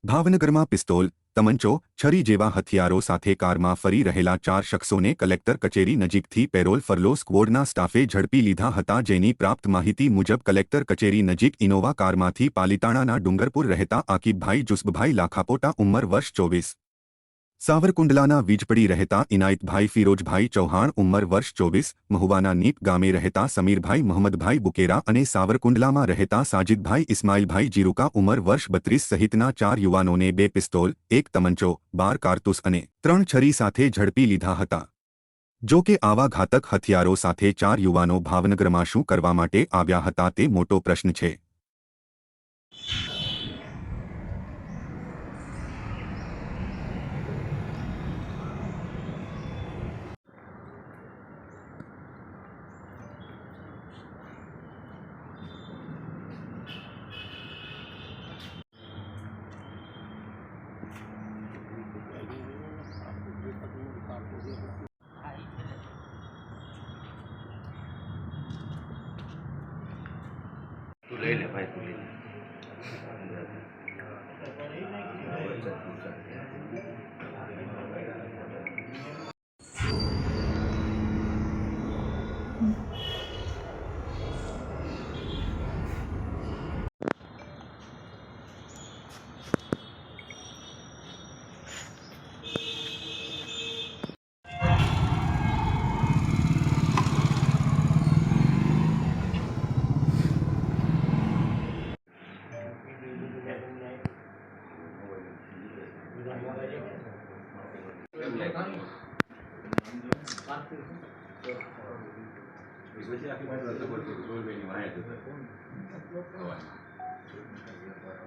ભાવનગરમાં પિસ્તોલ, તમંચો, છરી જેવા હથિયારો સાથે કારમાં ફરી રહેલા 4 શખ્સોને કલેક્ટર કચેરી નજીકથી પેરોલ ફરલો સ્ક્વોડના સ્ટાફે ઝડપી લીધા હતા, જેની પ્રાપ્ત માહિતી મુજબ કલેક્ટર કચેરી નજીક ઇનોવા કારમાંથી પાલીતાણાના ડુંગરપુર રહેતા આકીબભાઈ જુસબભાઈ લાખાપોટા ઉંમર વર્ષ 24, સાવરકુંડલાના વીજપડી રહેતા ઇનાયતભાઈ ફિરોજભાઈ ચૌહાણ ઉંમર વર્ષ 24, મહુવાના નીપ ગામે રહેતા સમીરભાઈ મોહમ્મદભાઈ બુકેરા અને સાવરકુંડલામાં રહેતા સાજિદભાઈ ઇસ્માઇલભાઈ જીરુકા ઉંમર વર્ષ 32 સહિતના 4 યુવાનોને 2 પિસ્તોલ, 1 તમંચો, 12 કારતૂસ અને 3 છરી સાથે ઝડપી લીધા હતા। જો કે આવા ઘાતક હથિયારો સાથે 4 યુવાનો ભાવનગરમાં શું કરવા માટે આવ્યા હતા તે મોટો પ્રશ્ન છે। तू ले ले भाई, तू ले ले। પછી આખી વાત